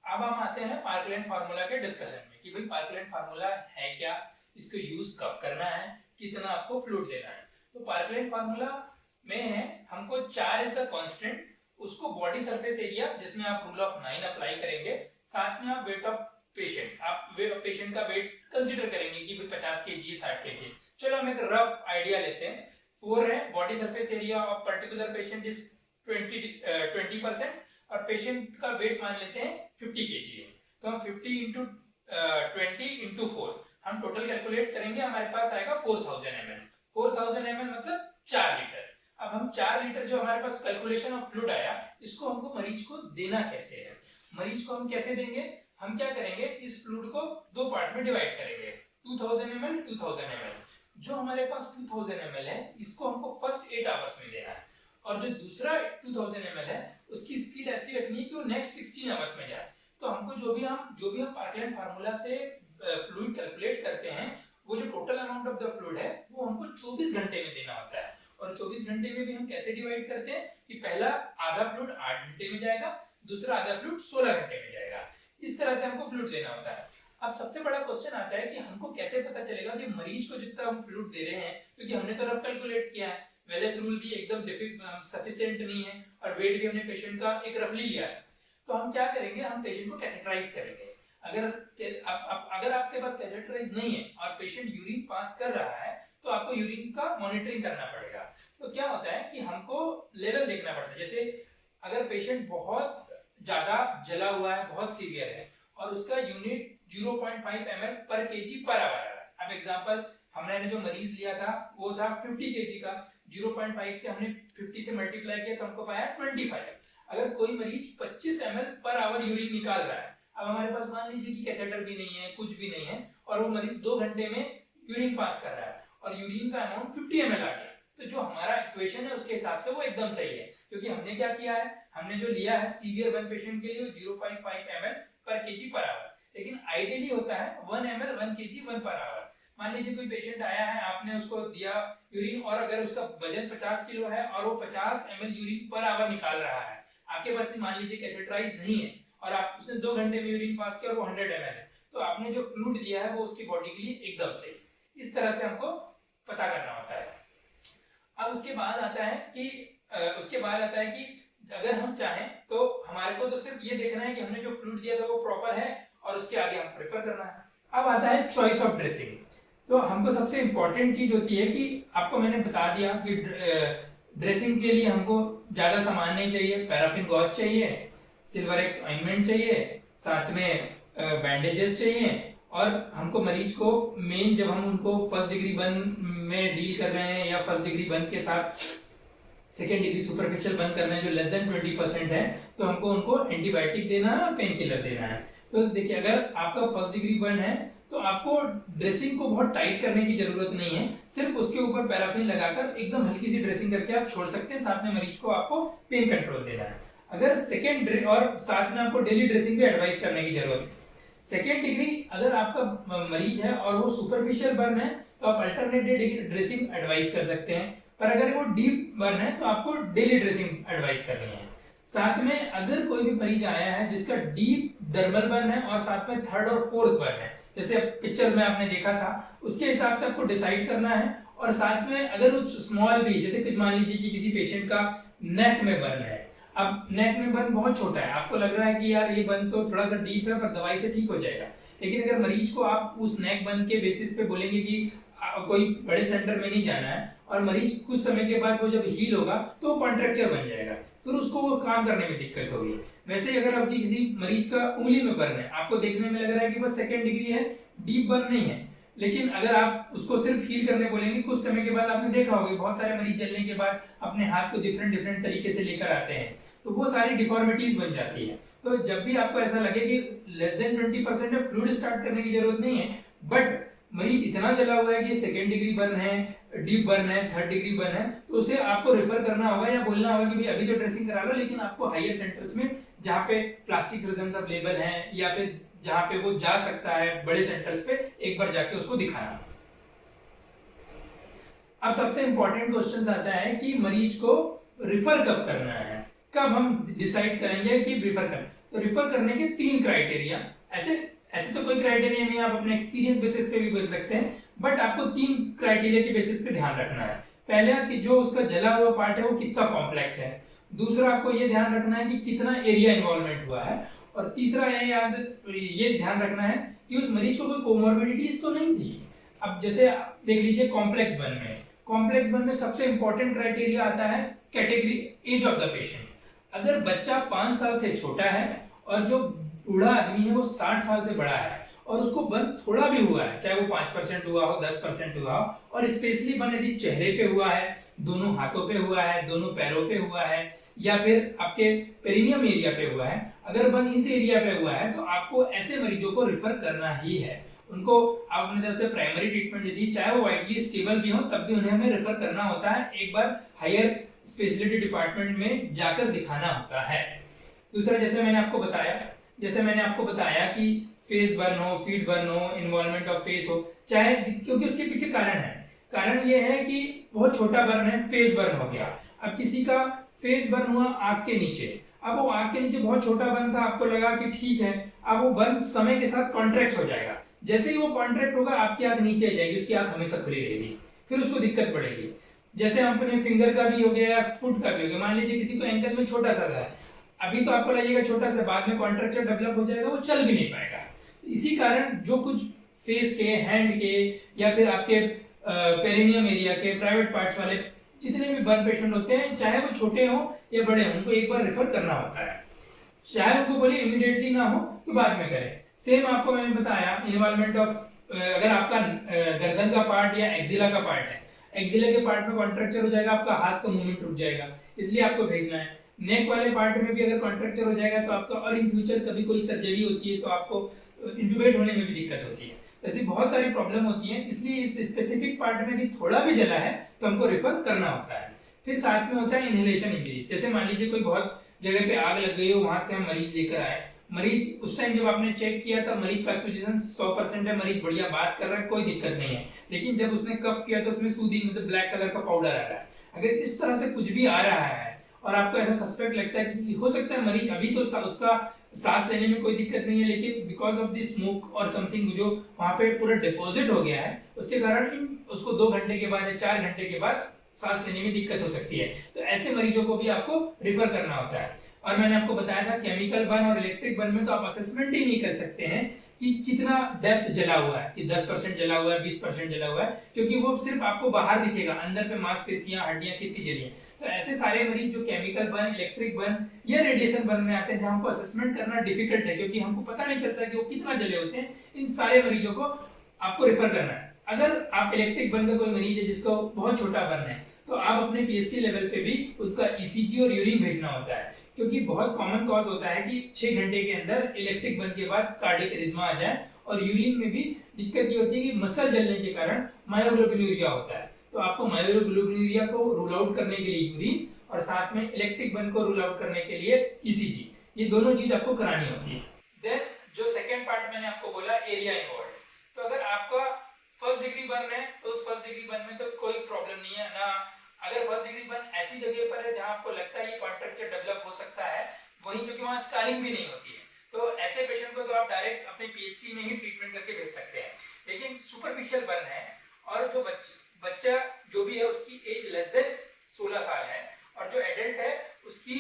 अब हम आते हैं पार्कलैंड फार्मूला के डिस्कशन में कि भाई पार्कलैंड फार्मूला है क्या, इसको यूज कब करना है, कितना आपको फ्लूइड देना है। तो पार्कलैंड फार्मूला में है हमको 4 इज द कांस्टेंट, उसको बॉडी सरफेस एरिया जिसमें आप रूल ऑफ 9 अप्लाई करेंगे, साथ में आप वेट ऑफ पेशेंट, आप पेशेंट का वेट कंसीडर करेंगे कि भाई 50 केजी 60 केजी। चलो हम एक रफ आइडिया लेते हैं। 4 है body surface area of particular patient is 20% और पेशेंट का वेट मान लेते हैं 50 केजी है, तो हम 50 इंटू 20 इंटू 4 हम टोटल कैलकुलेट करेंगे, हमारे पास आएगा 4000 ml। 4000 ml मतलब 4 लीटर। अब हम 4 लीटर जो हमारे पास कैलकुलेशन ऑफ फ्लूइड आया, इसको हमको मरीज को देना कैसे है। मरीज को हम कैसे देंगे, हम क्या करेंगे, इस फ्लूइड को 2 पार्ट में डिवाइड करेंगे, 2000 ml 2000 ml। जो हमारे पास 2000 ml है इसको हमको फर्स्ट 8 आवर्स में देना है, और जो दूसरा 2000 ml है उसकी स्पीड ऐसी रखनी है कि वो नेक्स्ट 16 आवर्स में जाए। तो हमको जो भी हम पार्कलैंड फार्मूला से फ्लूइड कैलकुलेट करते हैं, वो जो total amount of the fluid है वो हमको 24 घंटे में देना होता है। और 24 घंटे में भी हम कैसे डिवाइड करते हैं कि पहला आधा फ्लूइड 8 घंटे में जाएगा, दूसरा आधा फ्लूइड 16 घंटे में जाएगा। इस तरह से हमको फ्लूइड देना होता है। अब सबसे बड़ा क्वेश्चन आता है कि हमको कैसे पता चलेगा कि मरीज को जितना हम फ्लूइड दे रहे हैं, क्योंकि हमने तो रफ कैलकुलेट किया है, वेलेस रूल भी एकदम सफिशिएंट नहीं है और वेट भी हमने पेशेंट का एक रफली लिया है। तो हम क्या करेंगे, हम पेशेंट को कैथेटराइज करेंगे। अगर आपके पास कैथेटराइज नहीं है और पेशेंट यूरिन पास कर रहा है तो आपको यूरिन का मॉनिटरिंग करना पड़ेगा। तो क्या होता है कि हमको लेवल देखना पड़ता है। जैसे अगर पेशेंट बहुत ज्यादा जला हुआ है, बहुत सीवियर है और उसका यूनिट 0.5 ml पर केजी पर आवर आ रहा है। अब एग्जांपल हमने जो मरीज लिया था वो था 50 केजी का, 0.5 से हमने 50 से मल्टीप्लाई किया तो हमको पाया 25। अगर कोई मरीज 25 ml पर आवर यूरिन निकाल रहा है, अब हमारे पास मान लीजिए कि कैथेटर भी नहीं है, कुछ भी नहीं है, और वो मरीज 2 घंटे में यूरिन पास कर रहा है और यूरिन का अमाउंट 50 ml आ गया, तो जो हमारा इक्वेशन है उसके हिसाब से वो एकदम सही है। क्योंकि हमने क्या किया है, हमने जो लिया है सीवियर वन पेशेंट के लिए 0.5 ml पर केजी पर आवर, लेकिन आइडियली होता है 1 ml 1 kg 1 पर आवर। मान लीजिए कोई पेशेंट आया है, आपने उसको दिया यूरिन और अगर उसका वजन 50 किलो है और वो 50 ml यूरिन पर आवर निकाल रहा है, आपके पास मान लीजिए कैथेटराइज नहीं है और आप उसने 2 घंटे में यूरिन पास किया और वो 100 ml है, तो आपने जो फ्लूइड दिया है वो उसकी बॉडी के लिए एकदम सही। इस तरह से हमको पता करना होता है। अब उसके बाद आता है कि अगर हम चाहें तो हमारे को तो सिर्फ ये देखना है कि हमने जो फ्लूइड दिया था वो प्रॉपर है और उसके आगे हम प्रेफर करना है। अब आता है चॉइस ऑफ ड्रेसिंग। तो हमको सबसे इंपॉर्टेंट चीज होती है कि आपको मैंने बता दिया कि ड्रेसिंग के लिए हमको ज्यादा सामान नहीं चाहिए, पैराफिन गॉज चाहिए, सिल्वर एक्स ऑइंटमेंट चाहिए, साथ में बैंडेजेस चाहिए, और हमको मरीज को मेन जब हम उनको फर्स्ट डिग्री बर्न में डील कर रहे हैं या फर्स्ट डिग्री बर्न के साथ सेकेंड डिग्री सुपरफिशियल बर्न कर रहे हैं जो लेस देन 20% है, तो हमको उनको एंटीबायोटिक देना है और पेन किलर देना है। तो देखिए अगर आपका फर्स्ट डिग्री बर्न है तो आपको ड्रेसिंग को बहुत टाइट करने की जरूरत नहीं है, सिर्फ उसके ऊपर पैराफिन लगाकर एकदम हल्की सी ड्रेसिंग करके आप छोड़ सकते हैं, साथ में मरीज को आपको पेन कंट्रोल देना है। अगर सेकेंड और साथ में आपको डेली ड्रेसिंग भी एडवाइस करने की जरूरत है। सेकेंड डिग्री अगर आपका मरीज है और वो सुपरफिशियल बर्न है तो आप अल्टरनेटिव ड्रेसिंग एडवाइस कर सकते हैं, पर अगर वो डीप बर्न है तो आपको डेली ड्रेसिंग एडवाइस करनी है। साथ में अगर कोई भी मरीज आया है जिसका डीप डर्मल बर्न है और साथ में थर्ड और फोर्थ बर्न है, जैसे पिक्चर में आपने देखा था, उसके हिसाब से आपको डिसाइड करना है। और साथ में अगर वो स्मॉल भी, जैसे कुछ मान लीजिए कि किसी पेशेंट का नेक में बर्न है, अब नेक में बर्न बहुत छोटा है, आपको लग रहा है कि यार ये बर्न तो थोड़ा सा डीप है पर दवाई से ठीक हो जाएगा, लेकिन अगर मरीज को आप उस नेक बर्न के बेसिस पे बोलेंगे कि कोई बड़े सेंटर में नहीं जाना है और मरीज कुछ समय के बाद वो जब हील होगा तो वो कॉन्ट्रैक्चर बन जाएगा, फिर उसको वो काम करने में दिक्कत होगी। वैसे ही अगर आपकी किसी मरीज का उंगली में बर्न है, आपको देखने में लग रहा है कि बस सेकेंड डिग्री है, डीप बर्न नहीं है, लेकिन अगर आप उसको सिर्फ हील करने बोलेंगे, कुछ समय के बाद आपने देखा होगा बहुत सारे मरीज जलने के बाद अपने हाथ को डिफरेंट तरीके से लेकर आते हैं, तो वो सारी डिफॉर्मिटीज बन जाती है। तो जब भी आपको ऐसा लगे कि लेस देन 20% है, फ्लूइड स्टार्ट करने की जरूरत नहीं है, बट मरीज इतना जला हुआ है कि सेकेंड डिग्री बर्न है, डीप बर्न है, थर्ड डिग्री बर्न है, तो उसे आपको रेफर करना होगा या बोलना होगा कि भाई अभी तो ड्रेसिंग करा लो, लेकिन आपको हायर सेंटर्स में जहाँ पे प्लास्टिक सर्जन अवेलेबल हैं या फिर जहाँ पे वो जा सकता है बड़े सेंटर्स पे, एक बार जाके उसको दिखाना। अब सबसे इंपॉर्टेंट क्वेश्चन आता है कि मरीज को रिफर कब करना है, कब हम डिसाइड करेंगे कि रिफर करना। तो रिफर करने के 3 क्राइटेरिया, ऐसे ऐसे तो कोई क्राइटेरिया नहीं, आप अपने एक्सपीरियंस बेसिस पे भी कर सकते हैं, बट आपको 3 क्राइटेरिया के बेसिस पे ध्यान रखना है। पहला कि जो उसका जला हुआ पार्ट है वो कितना कॉम्प्लेक्स है, दूसरा आपको ये ध्यान रखना है कि कितना एरिया इन्वॉल्वमेंट हुआ है, और तीसरा ये ध्यान रखना है कि उस मरीज को कोई कोमोर्बिडिटीज तो नहीं थी। अब जैसे देख लीजिए कॉम्प्लेक्स वन में सबसे इंपॉर्टेंट क्राइटेरिया आता है category age of the patient. अगर बच्चा 5 साल से छोटा है और जो बूढ़ा आदमी है वो 60 साल से बड़ा है और उसको बर्न थोड़ा भी हुआ है, चाहे वो 5% हुआ हो, 10% हुआ हो, और स्पेशली बर्न यदि चेहरे पे हुआ है, दोनों हाथों पे हुआ है, दोनों पैरों पे हुआ है, या फिर आपके पेरिनियम एरिया पे हुआ है, अगर बर्न इस एरिया पे हुआ है तो आपको ऐसे मरीजों को रिफर करना ही है। उनको आप अपनी तरफ से प्राइमरी ट्रीटमेंट दीजिए, चाहे वो वाइटली स्टेबल भी हो तब भी उन्हें हमें रेफर करना होता है, एक बार हायर स्पेशलिटी डिपार्टमेंट में जाकर दिखाना होता है। दूसरा जैसे मैंने आपको बताया कि फेस बर्न हो, फीट बर्न हो, इन्वॉल्वमेंट ऑफ फेस हो, चाहे क्योंकि उसके पीछे कारण ये है कि बहुत छोटा बर्न है, फेस बर्न हो गया। अब किसी का फेस बर्न हुआ आंख के नीचे, अब वो आंख के नीचे बहुत छोटा बर्न था, आपको लगा कि ठीक है, अब वो बर्न समय के साथ कॉन्ट्रैक्ट हो जाएगा, जैसे ही वो कॉन्ट्रैक्ट होगा आपकी आंख नीचे आ जाएगी, उसकी आंख हमेशा खुली रहेगी, फिर उसको दिक्कत पड़ेगी। जैसे अपने फिंगर का भी हो गया या फुट का भी हो गया, मान लीजिए किसी को एंकल में छोटा सा है, अभी तो आपको लगेगा छोटा सा, बाद में कॉन्ट्रैक्चर डेवलप हो जाएगा, वो चल भी नहीं पाएगा। इसी कारण जो कुछ फेस के, हैंड के, या फिर आपके पेरिनियम एरिया के प्राइवेट पार्ट्स वाले जितने भी बर्न पेशेंट होते हैं, चाहे वो छोटे हो या बड़े हो, उनको एक बार रेफर करना होता है। चाहे उनको बोलिए इमीडिएटली ना हो तो बाद में करें। सेम आपको मैंने बताया इन्वॉल्वमेंट ऑफ, अगर आपका गर्दन का पार्ट या एक्जिला का पार्ट है, एक्जिला के पार्ट में कॉन्ट्रैक्चर हो जाएगा, आपका हाथ का मूवमेंट रुक जाएगा, इसलिए आपको भेजना है। नेक वाले पार्ट में भी अगर कॉन्ट्रैक्चर हो जाएगा तो आपका, और इन फ्यूचर कभी कोई सर्जरी होती है तो आपको इंटुबेट होने में भी दिक्कत होती है, ऐसी बहुत सारी प्रॉब्लम होती है, इसलिए इस स्पेसिफिक पार्ट में यदि थोड़ा भी जला है तो हमको रिफर करना होता है। फिर साथ में होता है इनहेलेशन इंजरीज, जैसे मान लीजिए कोई बहुत जगह पे आग लग गई हो, वहां से हम मरीज लेकर आए, मरीज उस टाइम जब आपने चेक किया था मरीज का ऑक्सीजन 100% है, मरीज बढ़िया बात कर रहा है, कोई दिक्कत नहीं है, लेकिन जब उसने कफ किया तो उसमें सूदिंग मतलब ब्लैक कलर का पाउडर आ रहा है। अगर इस तरह से कुछ भी आ रहा है और आपको ऐसा सस्पेक्ट लगता है कि हो सकता है मरीज अभी तो उसका सांस लेने में कोई दिक्कत नहीं है, लेकिन बिकॉज ऑफ द स्मोक और समथिंग जो वहां पे पूरा डिपॉजिट हो गया है, उसके कारण उसको 2 घंटे के बाद या 4 घंटे के बाद सांस लेने में दिक्कत हो सकती है, तो ऐसे मरीजों को भी आपको रिफर करना होता है। और मैंने आपको बताया था केमिकल बर्न और इलेक्ट्रिक बर्न में तो आप असेसमेंट ही नहीं कर सकते हैं कि कितना डेप्थ जला हुआ है, कि 10% जला हुआ है, 20% जला हुआ है, क्योंकि वो सिर्फ आपको बाहर दिखेगा, अंदर पे मांसपेशियां, हड्डियां कितनी जली हैं। तो ऐसे सारे मरीज जो केमिकल बर्न, इलेक्ट्रिक बर्न या रेडिएशन बर्न में आते हैं, जहां हमको असेसमेंट करना डिफिकल्ट है क्योंकि हमको पता नहीं चलता कि वो कितना जले होते हैं, इन सारे मरीजों को आपको रिफर करना है। अगर आप इलेक्ट्रिक बर्न का कोई मरीज है जिसको बहुत छोटा बर्न है, तो आप अपने पीएचसी लेवल पे भी उसका ईसीजी और यूरिन भेजना होता है, क्योंकि बहुत कॉमन कॉज होता है कि 6 घंटे के अंदर इलेक्ट्रिक बर्न के बाद कार्डियक अरिथमिया आ जाए, और यूरिन में भी दिक्कत ये होती है कि मसल जलने के कारण मायोग्लोबिनूरिया होता है, तो आपको मायोग्लोबिनूरिया को रूल आउट करने के लिए यूरिन और साथ में इलेक्ट्रिक बर्न को रूल आउट करने के लिए ईसीजी, ये दोनों चीज आपको करानी होती है। देन जो सेकंड पार्ट मैंने आपको बोला एरिया इन्वॉल्व, तो अगर आपका फर्स्ट डिग्री बर्न है तो उस फर्स्ट डिग्री बर्न में तो कोई प्रॉब्लम नहीं है ना। अगर फर्स्ट डिग्री बर्न ऐसी जगह पर है जहां आपको लगता है ये कॉन्ट्रैक्चर डेवलप हो सकता है, वहीं क्योंकि वहां स्कारिंग भी नहीं होती है, तो ऐसे पेशेंट को तो आप डायरेक्ट अपने पीएचसी में ही ट्रीटमेंट करके भेज सकते हैं। लेकिन सुपरफिशियल बर्न है और जो बच्चा जो भी है उसकी एज लेस देन 16 साल है, और जो एडल्ट है उसकी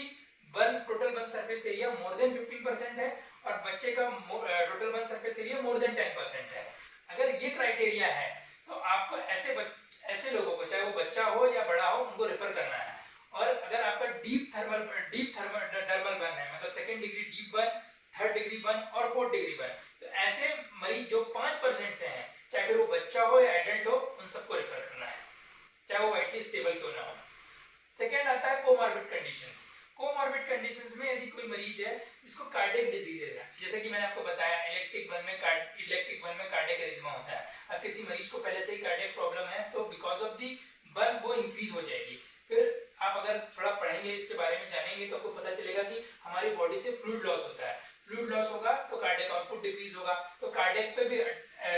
burn total burn surface area more than 15% है, और बच्चे का total burn surface area more than 10% है। अगर ये क्राइटेरिया है तो आपको ऐसे लोगों को, चाहे वो बच्चा हो या बड़ा हो, उनको रेफर करना है। और अगर आपका डीप थर्मल बर्न है, मतलब second degree deep burn, third degree burn और फोर्थ डिग्री बर्न, तो ऐसे मरीज जो 5% से हैं, चाहे फिर वो बच्चा हो या एडल्ट हो, उन सबको रेफर करना है, चाहे वो वाइटली स्टेबल क्यों ना हो। सेकेंड आता है कोमॉर्बिड कंडीशंस। कोमॉर्बिड कंडीशंस में यदि कोई मरीज है जिसको कार्डियक डिजीजेज है, जैसे कि मैंने आपको बताया इलेक्ट्रिक बर्न में कार्डियक अरिथमिया होता है। अब किसी मरीज को पहले से ही कार्डियक प्रॉब्लम है तो बिकॉज ऑफ दी बर्न वो इंक्रीज हो जाएगी। फिर आप अगर थोड़ा पढ़ेंगे, इसके बारे में जानेंगे, तो आपको पता चलेगा कि हमारी बॉडी से फ्लूइड लॉस होता है, फ्लूइड लॉस होगा तो कार्डियक आउटपुट डिक्रीज होगा, तो कार्डियक पे भी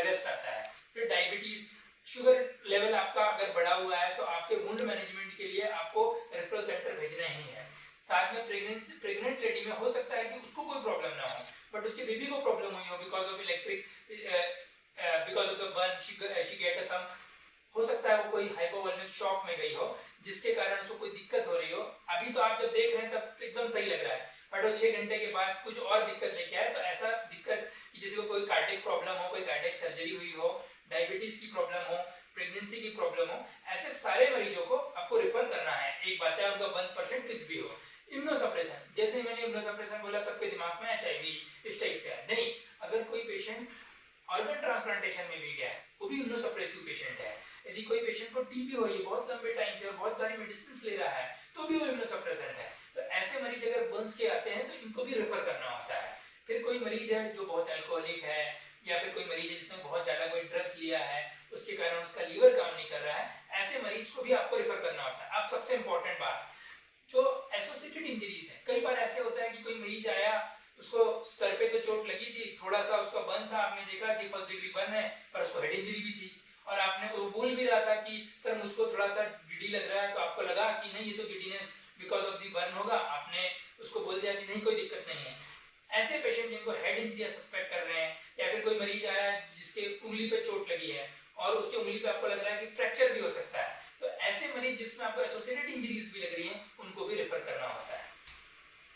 रेस्ट आता है। फिर डायबिटीज, शुगर लेवल आपका अगर बढ़ा हुआ है तो आपके वुंड मैनेजमेंट के लिए आपको रेफरल सेंटर भेजना ही है। साथ में प्रेग्नेंट लेडी में हो सकता है कि उसको कोई प्रॉब्लम ना हो, बट उसके बेबी को प्रॉब्लम हुई हो because of the burn, she get some, हो सकता है वो कोई हाइपोवोलेमिक शॉक में गई हो जिसके कारण उसको कोई दिक्कत हो रही हो। अभी तो आप जब देख रहे हैं तब एकदम सही लग रहा है, बट वो 6 घंटे के बाद कुछ और दिक्कत लेके आए, तो ऐसा दिक्कत कि जिसको कोई कार्डियक प्रॉब्लम हो, कोई कार्डियक सर्जरी हुई हो, डायबिटीज की प्रॉब्लम हो, प्रेगनेंसी की प्रॉब्लम हो, ऐसे सारे मरीजों को आपको रेफर करना है। एक बच्चा उनका 1% कुछ भी हो। इम्यूनोसप्रेशन, जैसे मैंने इम्यूनोसप्रेशन बोला सबके दिमाग में HIV इस टाइप से है, नहीं। अगर कोई पेशेंट ऑर्गन ट्रांसप्लांटेशन में भी गया है, वो भी इम्यूनोसप्रेसिव पेशेंट है। यदि कोई पेशेंट को टीबी हो, ये बहुत लंबे टाइम से और बहुत सारी मेडिसिन ले रहा है, तो भी वो इम्यूनोसप्रेसेंट है। तो ऐसे मरीज अगर बर्न्स के आते हैं तो इनको भी रेफर करना होता है। फिर कोई मरीज है जो बहुत अल्कोहलिक है, या फिर कोई मरीज है जिसने बहुत ज्यादा कोई ड्रग्स लिया है, उसके कारण उसका लीवर काम नहीं कर रहा है, ऐसे मरीज को भी आपको रेफर करना होता है। अब सबसे इंपॉर्टेंट बात, जो एसोसिएटेड इंजरीज है, कई बार ऐसे होता है कि कोई मरीज आया, उसको सर पे तो चोट लगी थी, थोड़ा सा उसका बर्न था, आपने देखा कि फर्स्ट डिग्री बर्न है, पर उसको हेड इंजरी भी थी, और आपने वो बोल भी रहा था कि सर मुझको थोड़ा सा गिडी लग रहा है, तो आपको लगा कि नहीं ये तो giddiness because of the burn होगा, आपने उसको बोल दिया कि नहीं कोई दिक्कत नहीं है। ऐसे पेशेंट जिनको हेड इंजरी सस्पेक्ट कर रहे हैं, या फिर कोई मरीज आया जिसके उंगली पे चोट लगी है और उसके उंगली पे आपको लग रहा है कि फ्रैक्चर भी हो सकता है, तो ऐसे मरीज जिसमें आपको एसोसिएटेड इंजरीज भी लग रही हैं, उनको भी रेफर करना होता है।